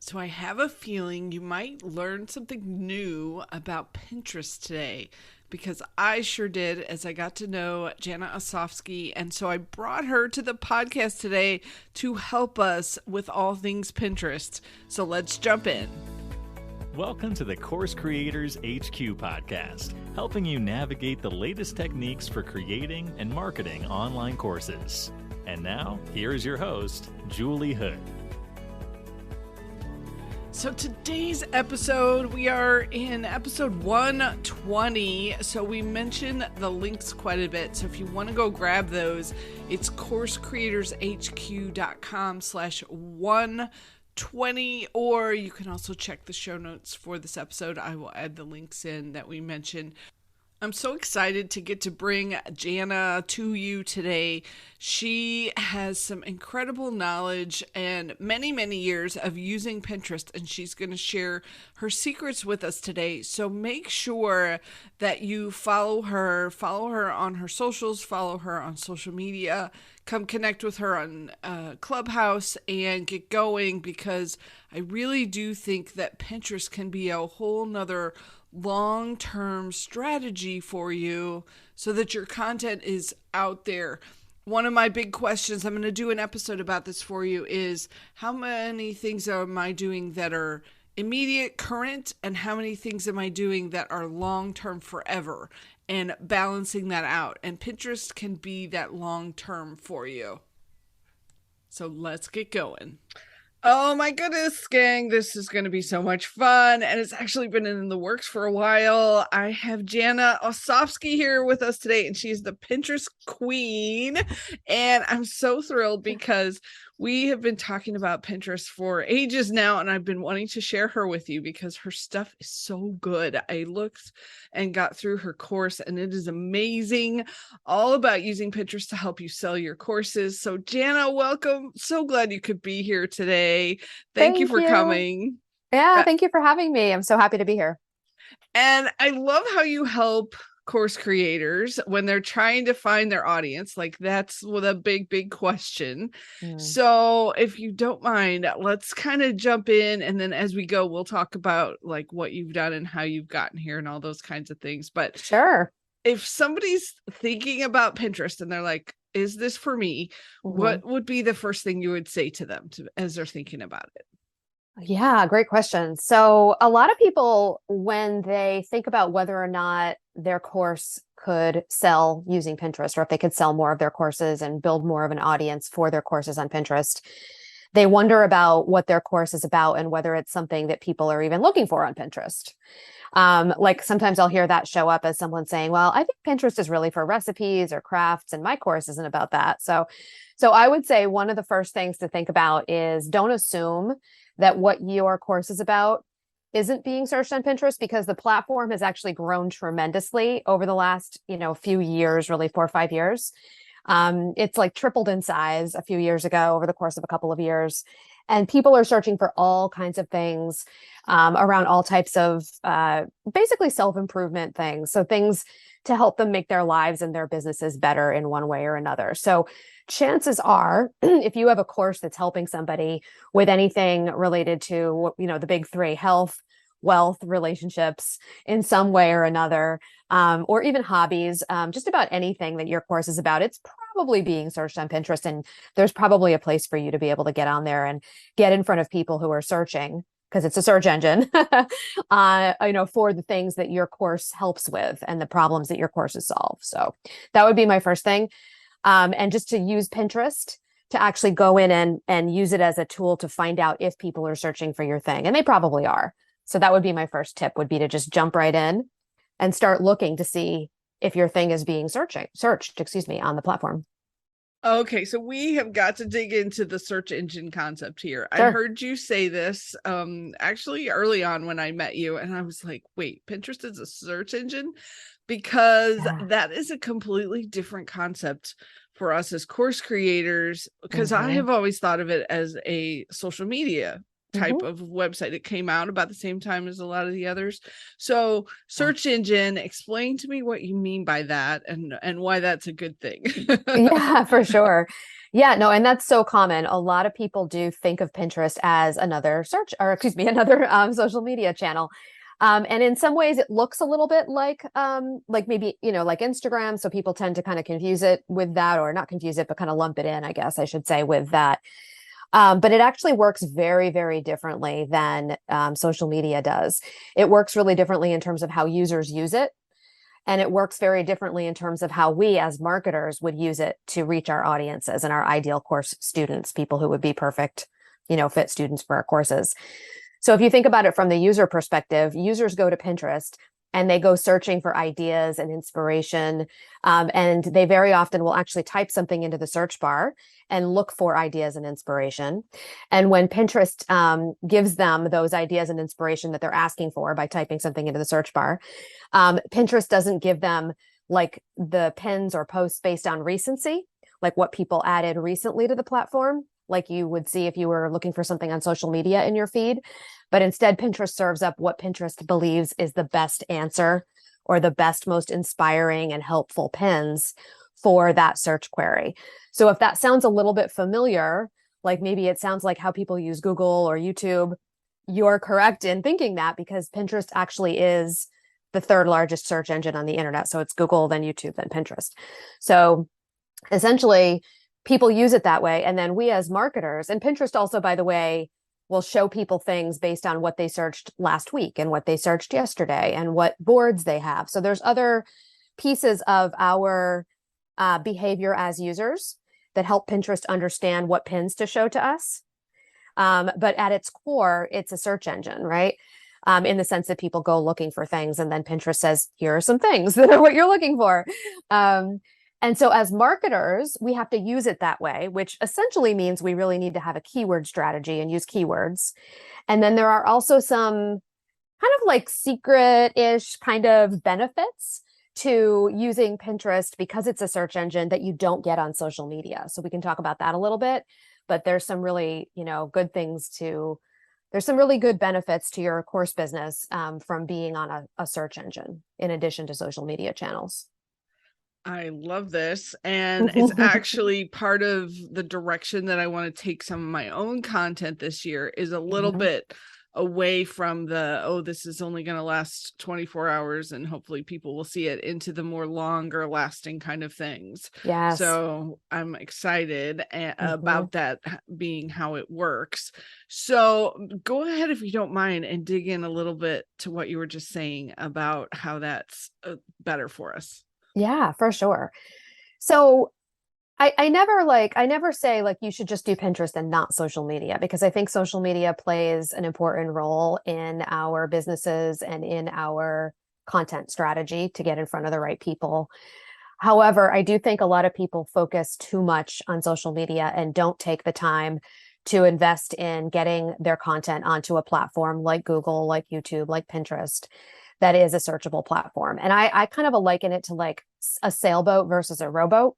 So I have a feeling you might learn something new about Pinterest today because I sure did as I got to know Jana Osofsky. And so I brought her to the podcast today to help us with all things Pinterest. So let's jump in. Welcome to the Course Creators HQ podcast, helping you navigate the latest techniques for creating and marketing online courses. And now, here is your host, Julie Hood. So today's episode, we are in episode 120. So we mention the links quite a bit. So if you want to go grab those, it's coursecreatorshq.com/120, or you can also check the show notes for this episode. I will add the links in that we mentioned. I'm so excited to get to bring Jana to you today. She has some incredible knowledge and many, many years of using Pinterest, and she's going to share her secrets with us today. So make sure that you follow her on her socials, follow her on social media, come connect with her on Clubhouse and get going, because I really do think that Pinterest can be a whole nother long-term strategy for you so that your content is out there. One of my big questions, I'm going to do an episode about this for you, is how many things am I doing that are immediate, current, and how many things am I doing that are long-term, forever, and balancing that out. And Pinterest can be that long-term for you. So let's get going. Oh my goodness, gang, this is going to be so much fun, and it's actually been in the works for a while. I have Jana Osofsky here with us today, and she's the Pinterest queen, and I'm so thrilled because we have been talking about Pinterest for ages now, and I've been wanting to share her with you because her stuff is so good. I looked and got through her course, and it is amazing, all about using Pinterest to help you sell your courses. So Jana, welcome. So glad you could be here today. Thank you Thank for you. coming. Yeah, thank you for having me. I'm so happy to be here. And I love how you help course creators when they're trying to find their audience. Like, that's a big question. So if you don't mind, let's kind of jump in, and then as we go, we'll talk about like what you've done and how you've gotten here and all those kinds of things. But Sure. if somebody's thinking about Pinterest and they're like, is this for me? What would be the first thing you would say to them as they're thinking about it? Yeah, great question. So a lot of people, when they think about whether or not their course could sell using Pinterest, or if they could sell more of their courses and build more of an audience for their courses on Pinterest, they wonder about what their course is about and whether it's something that people are even looking for on Pinterest. Like sometimes I'll hear that show up as someone saying, well, I think Pinterest is really for recipes or crafts, and my course isn't about that. So I would say one of the first things to think about is don't assume that what your course is about isn't being searched on Pinterest, because the platform has actually grown tremendously over the last, few years, really 4 or 5 years. It's like tripled in size a few years ago over the course of a couple of years. And people are searching for all kinds of things around all types of basically self-improvement things. So things to help them make their lives and their businesses better in one way or another. So chances are, if you have a course that's helping somebody with anything related to, the big three: health, wealth, relationships in some way or another, or even hobbies, just about anything that your course is about, it's probably being searched on Pinterest. And there's probably a place for you to be able to get on there and get in front of people who are searching, because it's a search engine, for the things that your course helps with and the problems that your courses solve. So that would be my first thing. And just to use Pinterest to actually go in and use it as a tool to find out if people are searching for your thing. And they probably are. So that would be my first tip, would be to just jump right in and start looking to see if your thing is being searched, on the platform. Okay, so we have got to dig into the search engine concept here. Sure. I heard you say this actually early on when I met you, and I was like, wait, Pinterest is a search engine? Because that is a completely different concept for us as course creators, because I have always thought of it as a social media type of website. It came out about the same time as a lot of the others. So search engine, explain to me what you mean by that and why that's a good thing. Yeah, for sure. Yeah, no, and that's so common. A lot of people do think of Pinterest as another search, or excuse me, another social media channel. And in some ways it looks a little bit like maybe, like Instagram. So people tend to kind of confuse it with that, or not confuse it, but kind of lump it in, I guess I should say, with that. But it actually works very, very differently than social media does. It works really differently in terms of how users use it. And it works very differently in terms of how we as marketers would use it to reach our audiences and our ideal course students, people who would be perfect, fit students for our courses. So if you think about it from the user perspective, users go to Pinterest and they go searching for ideas and inspiration. And they very often will actually type something into the search bar and look for ideas and inspiration. And when Pinterest gives them those ideas and inspiration that they're asking for by typing something into the search bar, Pinterest doesn't give them like the pins or posts based on recency, like what people added recently to the platform, like you would see if you were looking for something on social media in your feed. But instead, Pinterest serves up what Pinterest believes is the best answer or the best, most inspiring and helpful pins for that search query. So if that sounds a little bit familiar, like maybe it sounds like how people use Google or YouTube, you're correct in thinking that, because Pinterest actually is the third largest search engine on the internet. So it's Google, then YouTube, then Pinterest. So essentially, people use it that way. And then we as marketers, and Pinterest also, by the way, will show people things based on what they searched last week and what they searched yesterday and what boards they have. So there's other pieces of our behavior as users that help Pinterest understand what pins to show to us. But at its core, it's a search engine, right? In the sense that people go looking for things, and then Pinterest says, here are some things that are what you're looking for. And so as marketers, we have to use it that way, which essentially means we really need to have a keyword strategy and use keywords. And then there are also some kind of like secret-ish kind of benefits to using Pinterest because it's a search engine that you don't get on social media. So we can talk about that a little bit, but there's some really, good things there's some really good benefits to your course business from being on a search engine in addition to social media channels. I love this. And it's actually part of the direction that I want to take some of my own content this year, is a little bit away from this is only going to last 24 hours and hopefully people will see it, into the more longer lasting kind of things. Yes. So I'm excited about that being how it works. So go ahead, if you don't mind, and dig in a little bit to what you were just saying about how that's better for us. Yeah, for sure. So I never say like you should just do Pinterest and not social media, because I think social media plays an important role in our businesses and in our content strategy to get in front of the right people. However, I do think a lot of people focus too much on social media and don't take the time to invest in getting their content onto a platform like Google, like YouTube, like Pinterest, that is a searchable platform. And I kind of liken it to like a sailboat versus a rowboat,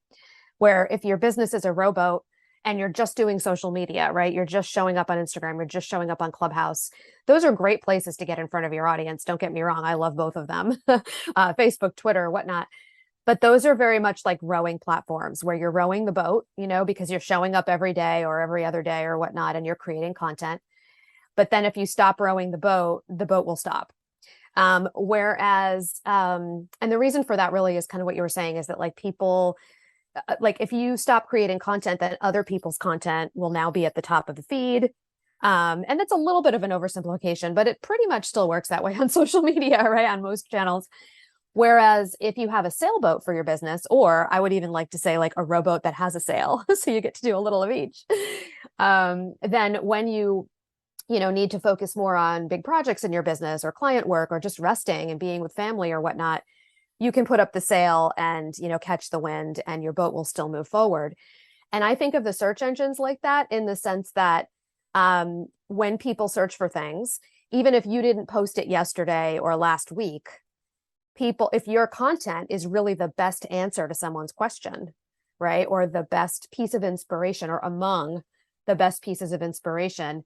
where if your business is a rowboat and you're just doing social media, right? You're just showing up on Instagram, you're just showing up on Clubhouse. Those are great places to get in front of your audience. Don't get me wrong. I love both of them, Facebook, Twitter, whatnot. But those are very much like rowing platforms where you're rowing the boat, because you're showing up every day or every other day or whatnot, and you're creating content. But then if you stop rowing the boat will stop. And the reason for that really is kind of what you were saying, is that like people, like if you stop creating content, then other people's content will now be at the top of the feed. And that's a little bit of an oversimplification, but it pretty much still works that way on social media, right? On most channels. Whereas if you have a sailboat for your business, or I would even like to say like a rowboat that has a sail, so you get to do a little of each. Then when you need to focus more on big projects in your business or client work or just resting and being with family or whatnot, you can put up the sail and, catch the wind and your boat will still move forward. And I think of the search engines like that in the sense that when people search for things, even if you didn't post it yesterday or last week, if your content is really the best answer to someone's question, right? Or the best piece of inspiration or among the best pieces of inspiration,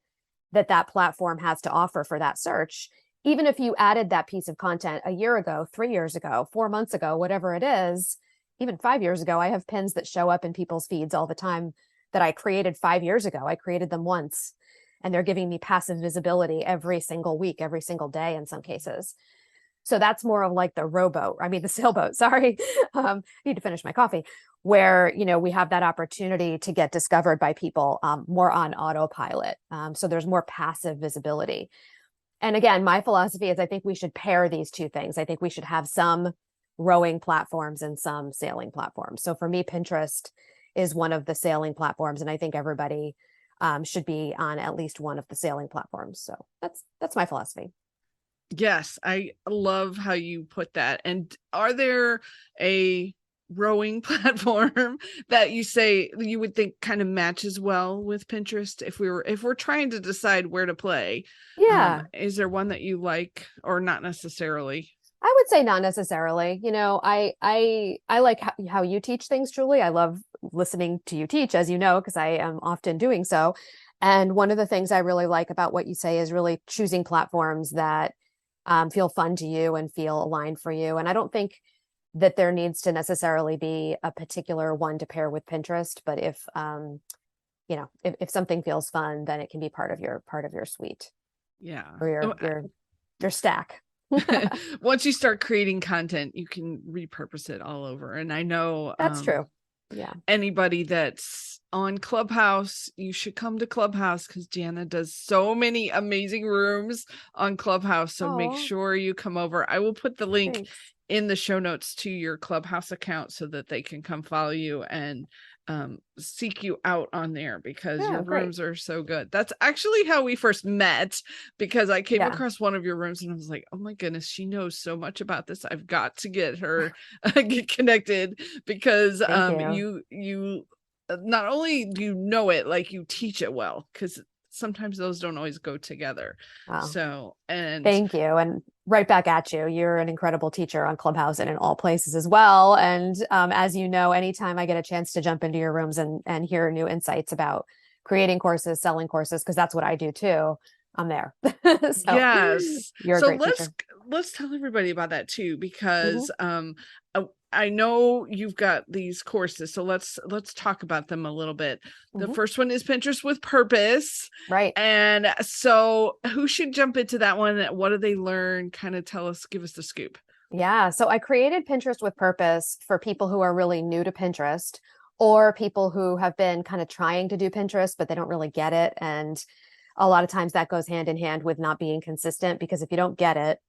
that platform has to offer for that search. Even if you added that piece of content a year ago, 3 years ago, 4 months ago, whatever it is, even 5 years ago, I have pins that show up in people's feeds all the time that I created 5 years ago. I created them once, and they're giving me passive visibility every single week, every single day in some cases. So that's more of like the rowboat, I mean, the sailboat, sorry. Need to finish my coffee, where, we have that opportunity to get discovered by people more on autopilot. So there's more passive visibility. And again, my philosophy is I think we should pair these two things. I think we should have some rowing platforms and some sailing platforms. So for me, Pinterest is one of the sailing platforms, and I think everybody should be on at least one of the sailing platforms. So that's my philosophy. Yes, I love how you put that. And are there a rowing platform that you say you would think kind of matches well with Pinterest if we're trying to decide where to play? Yeah. Is there one that you like, or not necessarily? I would say not necessarily. I like how you teach things, Julie. I love listening to you teach, as you know, because I am often doing so. And one of the things I really like about what you say is really choosing platforms that feel fun to you and feel aligned for you. And I don't think that there needs to necessarily be a particular one to pair with Pinterest, but if something feels fun, then it can be part of your suite. Yeah. Or your stack. Once you start creating content, you can repurpose it all over. And I know that's true. Yeah. Anybody that's on Clubhouse, you should come to Clubhouse, because Jana does so many amazing rooms on Clubhouse. So make sure you come over. I will put the link in the show notes to your Clubhouse account so that they can come follow you and seek you out on there, because your rooms are so good. That's actually how we first met, because I came across one of your rooms and I was like, oh my goodness, she knows so much about this. I've got to get her get connected, because you not only do you know it, like you teach it well, because sometimes those don't always go together. So, and thank you. And right back at you. You're an incredible teacher on Clubhouse and in all places as well. And as you know, anytime I get a chance to jump into your rooms and hear new insights about creating courses, selling courses, because that's what I do too, I'm there. So, yes. You're so a great teacher. Let's tell everybody about that too, because I know you've got these courses, so let's talk about them a little bit. The first one is Pinterest with Purpose. Right. And so who should jump into that one? What do they learn? Kind of give us the scoop. Yeah. So I created Pinterest with Purpose for people who are really new to Pinterest, or people who have been kind of trying to do Pinterest, but they don't really get it. And a lot of times that goes hand in hand with not being consistent, because if you don't get it,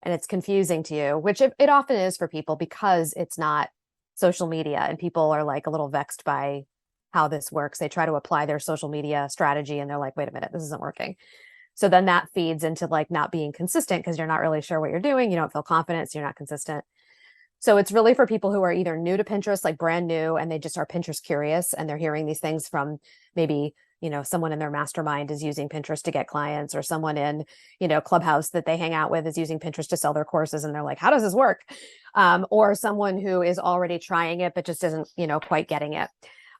and it's confusing to you, which it often is for people, because it's not social media and people are like a little vexed by how this works. They try to apply their social media strategy and they're like, wait a minute, this isn't working. So then that feeds into like not being consistent, because you're not really sure what you're doing. You don't feel confident, so you're not consistent. So it's really for people who are either new to Pinterest, like brand new, and they just are Pinterest curious, and they're hearing these things from maybe, someone in their mastermind is using Pinterest to get clients, or someone in, Clubhouse that they hang out with is using Pinterest to sell their courses. And they're like, how does this work? Or someone who is already trying it, but just isn't, quite getting it.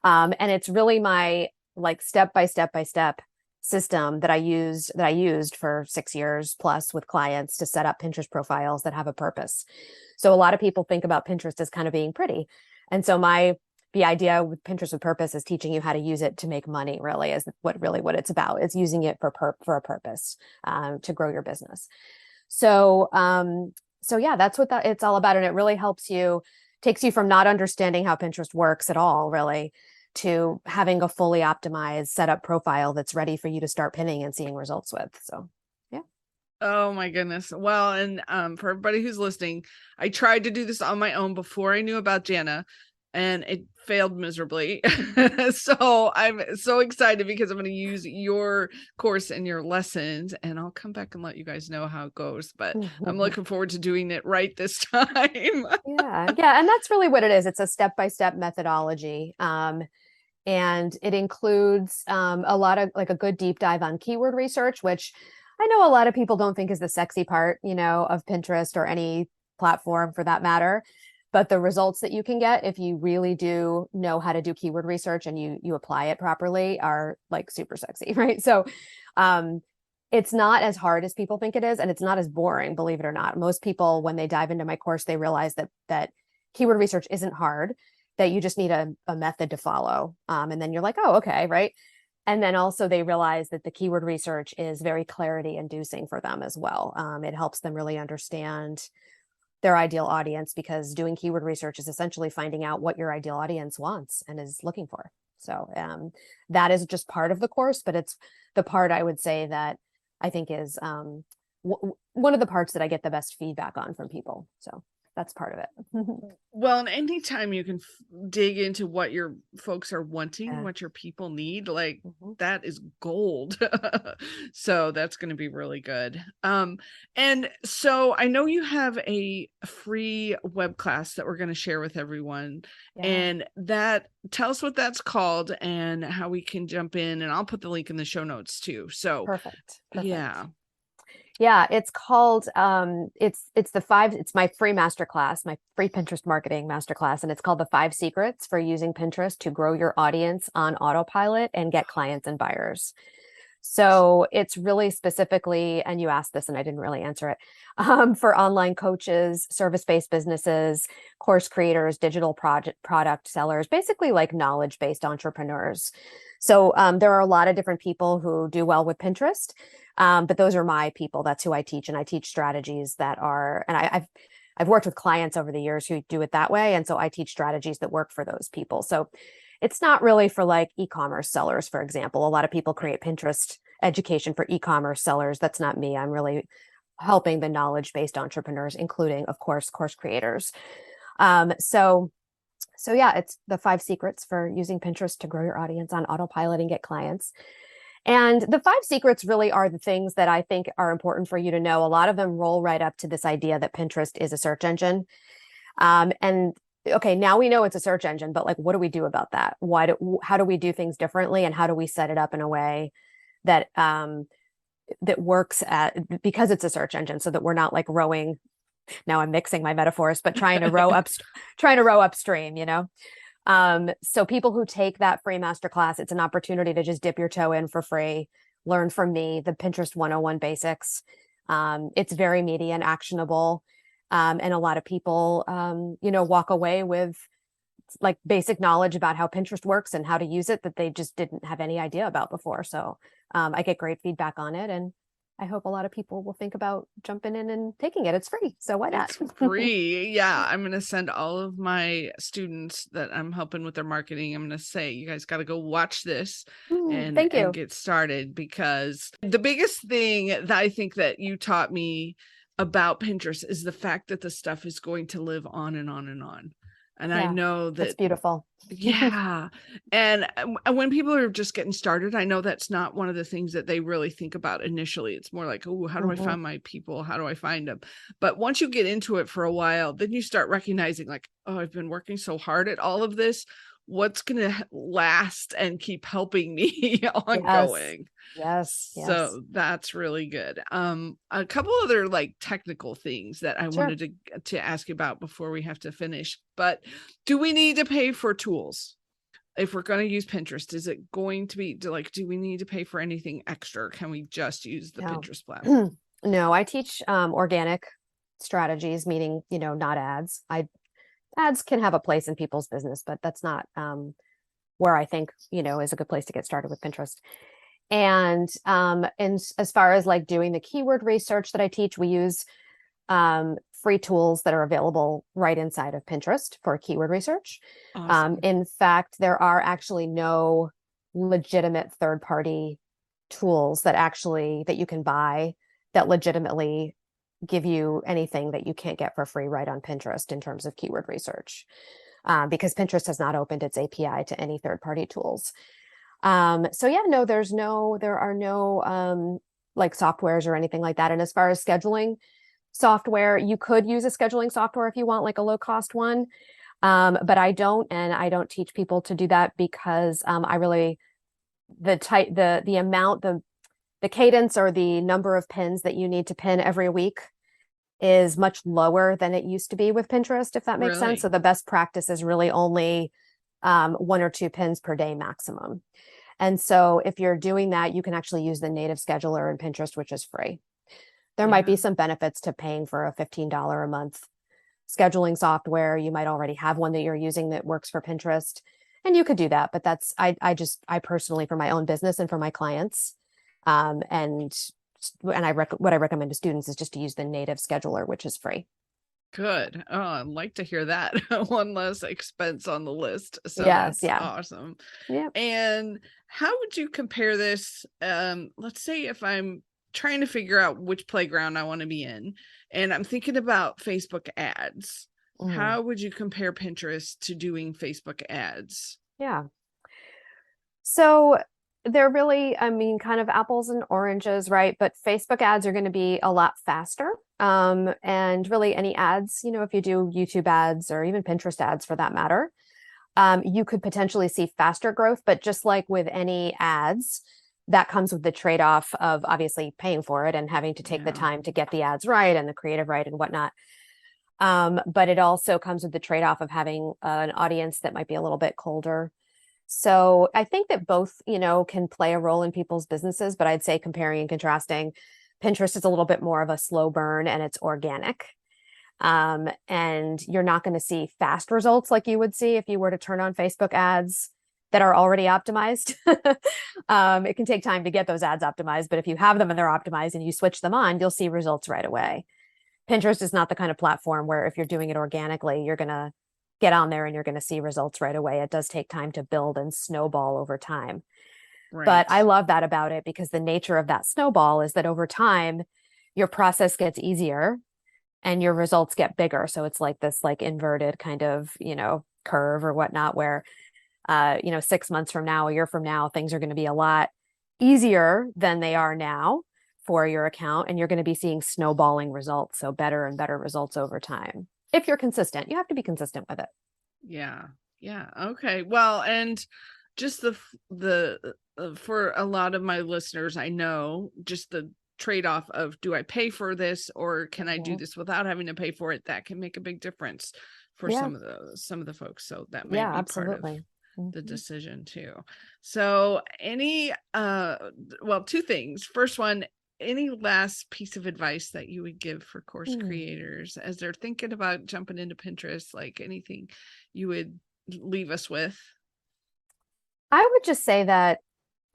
And it's really my like step by step system that I used for 6 years plus with clients to set up Pinterest profiles that have a purpose. So a lot of people think about Pinterest as kind of being pretty. And so the idea with Pinterest with Purpose is teaching you how to use it to make money, really, is what it's about. It's using it for a purpose, to grow your business. So yeah, that's what it's all about. And it really takes you from not understanding how Pinterest works at all, really, to having a fully optimized setup profile that's ready for you to start pinning and seeing results with. So, yeah. Oh my goodness. Well, and for everybody who's listening, I tried to do this on my own before I knew about Jana, and it failed miserably. So I'm so excited, because I'm going to use your course and your lessons, and I'll come back and let you guys know how it goes. But I'm looking forward to doing it right this time. Yeah. And that's really what it is. It's a step-by-step methodology. And it includes a lot of like a good deep dive on keyword research, which I know a lot of people don't think is the sexy part, of Pinterest or any platform for that matter. but the results that you can get if you really do know how to do keyword research and you apply it properly are like super sexy, right? So it's not as hard as people think it is, and it's not as boring, believe it or not. Most people, when they dive into my course, they realize that keyword research isn't hard, that you just need a method to follow. And then you're like, oh, okay, right? And then also they realize that the keyword research is very clarity inducing for them as well. It helps them really understand their ideal audience, because doing keyword research is essentially finding out what your ideal audience wants and is looking for. So that is just part of the course, but it's the part I would say that I think is one of the parts that I get the best feedback on from people. So that's part of it. Well, and anytime you can dig into what your folks are wanting, what your people need, like that is gold. So that's going to be really good. And so I know you have a free web class that we're going to share with everyone. Yeah. And that, tell us what that's called and how we can jump in, and I'll put the link in the show notes too. So perfect. Yeah. Yeah, it's called it's my free masterclass, my free Pinterest marketing masterclass, and it's called the 5 Secrets for Using Pinterest to Grow Your Audience on Autopilot and Get Clients and Buyers. So it's really specifically, and you asked this and I didn't really answer it, for online coaches, service-based businesses, course creators, digital product sellers, basically like knowledge-based entrepreneurs. So there are a lot of different people who do well with Pinterest. But those are my people. That's who I teach. And I teach strategies that are, and I've worked with clients over the years who do it that way. And so I teach strategies that work for those people. So it's not really for like e-commerce sellers, for example. A lot of people create Pinterest education for e-commerce sellers. That's not me. I'm really helping the knowledge-based entrepreneurs, including, of course, course creators. So yeah, it's the 5 secrets for using Pinterest to grow your audience on autopilot and get clients. And the 5 secrets really are the things that I think are important for you to know. A lot of them roll right up to this idea that Pinterest is a search engine. And okay, now we know it's a search engine, but like, what do we do about that? How do we do things differently? And how do we set it up in a way that that works because it's a search engine, so that we're not like rowing. Now I'm mixing my metaphors, but trying to row upstream, you know? So people who take that free masterclass, it's an opportunity to just dip your toe in for free, learn from me, the Pinterest 101 basics. It's very meaty and actionable. And a lot of people, walk away with like basic knowledge about how Pinterest works and how to use it that they just didn't have any idea about before. So I get great feedback on it, and I hope a lot of people will think about jumping in and taking it. It's free. So why not? It's free. Yeah. I'm going to send all of my students that I'm helping with their marketing. I'm going to say, you guys got to go watch this and get started, because the biggest thing that I think that you taught me about Pinterest is the fact that the stuff is going to live on and on and on. And yeah, I know that it's beautiful. Yeah. And when people are just getting started, I know that's not one of the things that they really think about initially. It's more like, oh, how do I find my people? How do I find them? But once you get into it for a while, then you start recognizing like, oh, I've been working so hard at all of this. What's going to last and keep helping me ongoing? Yes. So that's really good. A couple other like technical things that I wanted to ask you about before we have to finish. But do we need to pay for tools if we're going to use Pinterest? Is it going to be like, do we need to pay for anything extra? Can we just use the Pinterest platform? No, I teach organic strategies, meaning, not ads. Ads can have a place in people's business, but that's not where I think, is a good place to get started with Pinterest. And as far as like doing the keyword research that I teach, we use free tools that are available right inside of Pinterest for keyword research. Awesome. In fact, there are actually no legitimate third-party tools that you can buy that legitimately give you anything that you can't get for free right on Pinterest in terms of keyword research, because Pinterest has not opened its API to any third-party tools. So yeah, no, there are no like softwares or anything like that. And as far as scheduling software, you could use a scheduling software if you want like a low-cost one, but I don't, and I don't teach people to do that because I really the amount the cadence or the number of pins that you need to pin every week is much lower than it used to be with Pinterest, if that makes sense. Really? So the best practice is really only 1 or 2 pins per day maximum. And so if you're doing that, you can actually use the native scheduler in Pinterest, which is free. There might Yeah. be some benefits to paying for a $15 a month scheduling software. You might already have one that you're using that works for Pinterest, and you could do that. But that's, I personally, for my own business and for my clients, and what I recommend to students is just to use the native scheduler, which is free. Good. Oh, I'd like to hear that. One less expense on the list. So Yes. that's Yeah. awesome. Yeah. And how would you compare this? Let's say if I'm trying to figure out which playground I want to be in, and I'm thinking about Facebook ads. How would you compare Pinterest to doing Facebook ads? Yeah. So they're really, I mean, kind of apples and oranges, right? But Facebook ads are going to be a lot faster. And really any ads, if you do YouTube ads or even Pinterest ads for that matter, you could potentially see faster growth. But just like with any ads, that comes with the trade-off of obviously paying for it and having to take the time to get the ads right and the creative right and whatnot. But it also comes with the trade-off of having an audience that might be a little bit colder. So I think that both, can play a role in people's businesses, but I'd say comparing and contrasting, Pinterest is a little bit more of a slow burn and it's organic. And you're not going to see fast results like you would see if you were to turn on Facebook ads that are already optimized. It can take time to get those ads optimized, but if you have them and they're optimized and you switch them on, you'll see results right away. Pinterest is not the kind of platform where if you're doing it organically, you're going to get on there and you're going to see results right away. It does take time to build and snowball over time. Right. But I love that about it because the nature of that snowball is that over time, your process gets easier and your results get bigger. So it's like this inverted kind of, curve or whatnot, where, 6 months from now, a year from now, things are going to be a lot easier than they are now for your account. And you're going to be seeing snowballing results. So better and better results over time. If you're consistent, you have to be consistent with it. Yeah. Yeah. Okay. Well, and just for a lot of my listeners, I know just the trade-off of, do I pay for this or can I do this without having to pay for it? That can make a big difference for some of the folks. So that may be absolutely. part of the decision too. So well, two things. First one, any last piece of advice that you would give for course creators as they're thinking about jumping into Pinterest, like anything you would leave us with? I would just say that,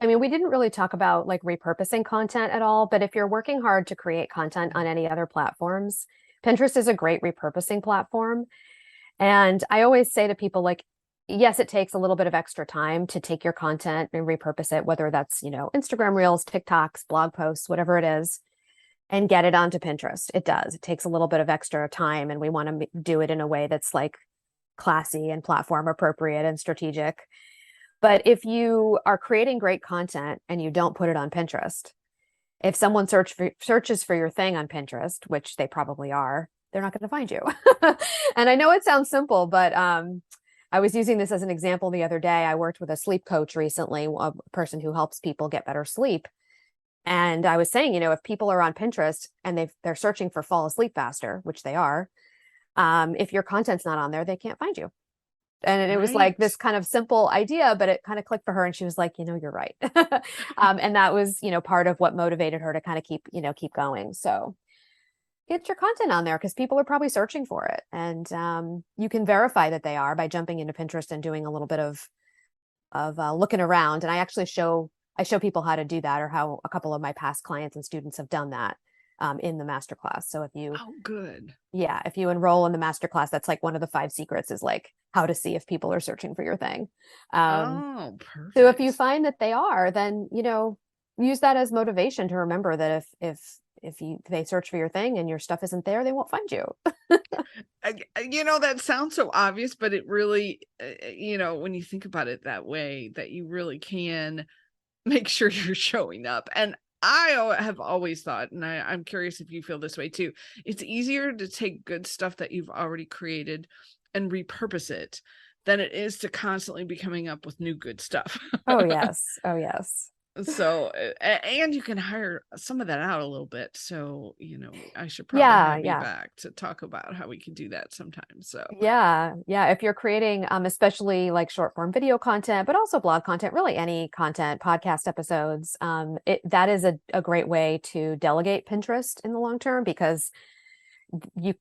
we didn't really talk about repurposing content at all, but if you're working hard to create content on any other platforms, Pinterest is a great repurposing platform. And I always say to people, yes, it takes a little bit of extra time to take your content and repurpose it, whether that's, Instagram Reels, TikToks, blog posts, whatever it is, and get it onto Pinterest. It does. It takes a little bit of extra time, and we want to do it in a way that's classy and platform appropriate and strategic. But if you are creating great content and you don't put it on Pinterest, if someone searches for your thing on Pinterest, which they probably are, they're not going to find you. And I know it sounds simple, but I was using this as an example the other day. I worked with a sleep coach recently, a person who helps people get better sleep. And I was saying, if people are on Pinterest and they're searching for fall asleep faster, which they are, if your content's not on there, they can't find you. And it was like this kind of simple idea, but it kind of clicked for her. And she was like, you're right. And that was, part of what motivated her to kind of keep going. So get your content on there because people are probably searching for it. And you can verify that they are by jumping into Pinterest and doing a little bit of looking around. And I actually show people how to do that, or how a couple of my past clients and students have done that in the masterclass. So if you enroll in the masterclass, that's one of the 5 secrets is how to see if people are searching for your thing. Perfect. So if you find that they are, then use that as motivation to remember that if they search for your thing and your stuff isn't there, they won't find you. That sounds so obvious, but it really, when you think about it that way, that you really can make sure you're showing up. And I have always thought, and I'm curious if you feel this way too, it's easier to take good stuff that you've already created and repurpose it than it is to constantly be coming up with new good stuff. Oh, yes. Oh, yes. So, and you can hire some of that out a little bit. So, I should probably have you back to talk about how we can do that sometime. So, yeah. If you're creating, especially like short form video content, but also blog content, really any content, podcast episodes, that is a great way to delegate Pinterest in the long term, because you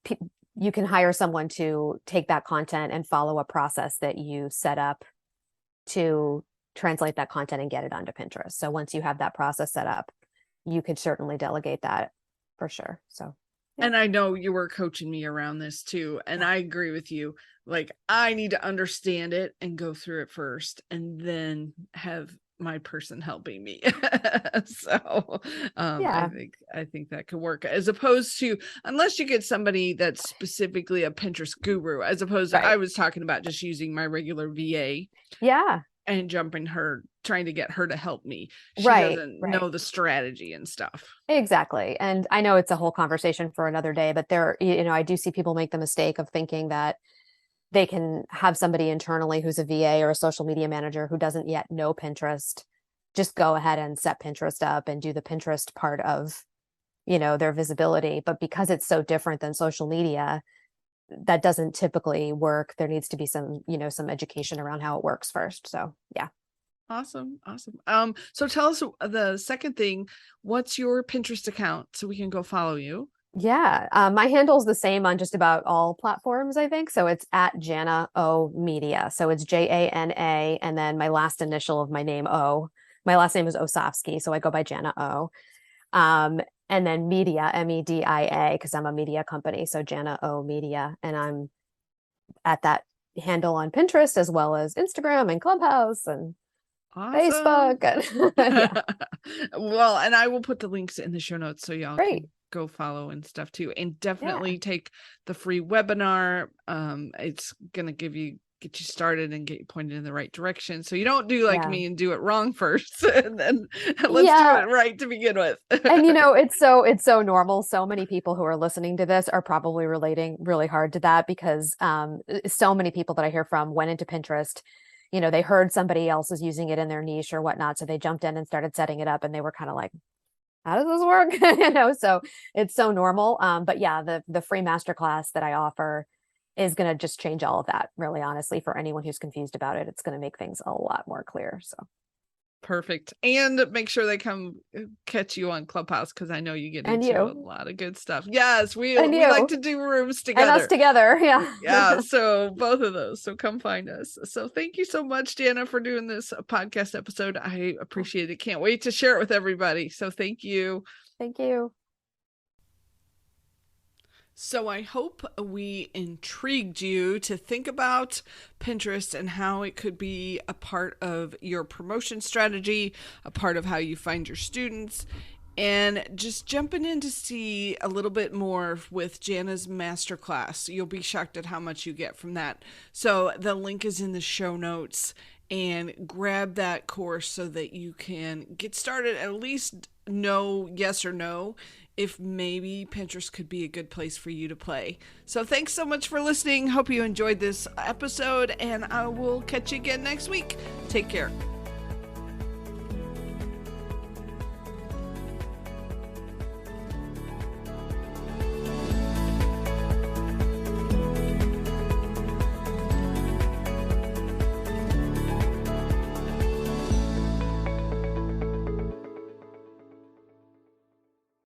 can hire someone to take that content and follow a process that you set up to translate that content and get it onto Pinterest. So once you have that process set up, you could certainly delegate that for sure. So, yeah. And I know you were coaching me around this too. And I agree with you. Like, I need to understand it and go through it first, and then have my person helping me. So I think that could work, as opposed to, unless you get somebody that's specifically a Pinterest guru, as opposed to, I was talking about just using my regular VA. Yeah. And trying to get her to help me. She doesn't know the strategy and stuff. Exactly. And I know it's a whole conversation for another day, but I do see people make the mistake of thinking that they can have somebody internally who's a VA or a social media manager who doesn't yet know Pinterest, just go ahead and set Pinterest up and do the Pinterest part of, their visibility. But because it's so different than social media, that doesn't typically work. There needs to be some education around how it works first. So, yeah. Awesome. So tell us the second thing, what's your Pinterest account so we can go follow you? Yeah. My handle's the same on just about all platforms, I think. So it's at Jana O Media. So it's Jana, and then my last initial of my name, O. My last name is Osofsky, so I go by Jana O. And then media, MEDIA, because I'm a media company. So Jana O Media. And I'm at that handle on Pinterest, as well as Instagram and Clubhouse and Facebook. Well, and I will put the links in the show notes so y'all can go follow and stuff too. And definitely take the free webinar. It's going to get you started and get you pointed in the right direction. So you don't do like me and do it wrong first, and then let's do it right to begin with. And it's so normal. So many people who are listening to this are probably relating really hard to that, because so many people that I hear from went into Pinterest, they heard somebody else was using it in their niche or whatnot. So they jumped in and started setting it up, and they were kind of like, how does this work? So it's so normal. But yeah, the free masterclass that I offer is going to just change all of that, really, honestly, for anyone who's confused about it. It's going to make things a lot more clear. So perfect. And make sure they come catch you on Clubhouse, because I know you get into a lot of good stuff. Yes, we like to do rooms together. And us together, yeah. Yeah, so both of those. So come find us. So thank you so much, Jana, for doing this podcast episode. I appreciate it. Can't wait to share it with everybody. So thank you. Thank you. So I hope we intrigued you to think about Pinterest and how it could be a part of your promotion strategy, a part of how you find your students, and just jumping in to see a little bit more with Jana's masterclass. You'll be shocked at how much you get from that. So the link is in the show notes, and grab that course so that you can get started, at least know yes or no if maybe Pinterest could be a good place for you to play. So thanks so much for listening. Hope you enjoyed this episode, and I will catch you again next week. Take care.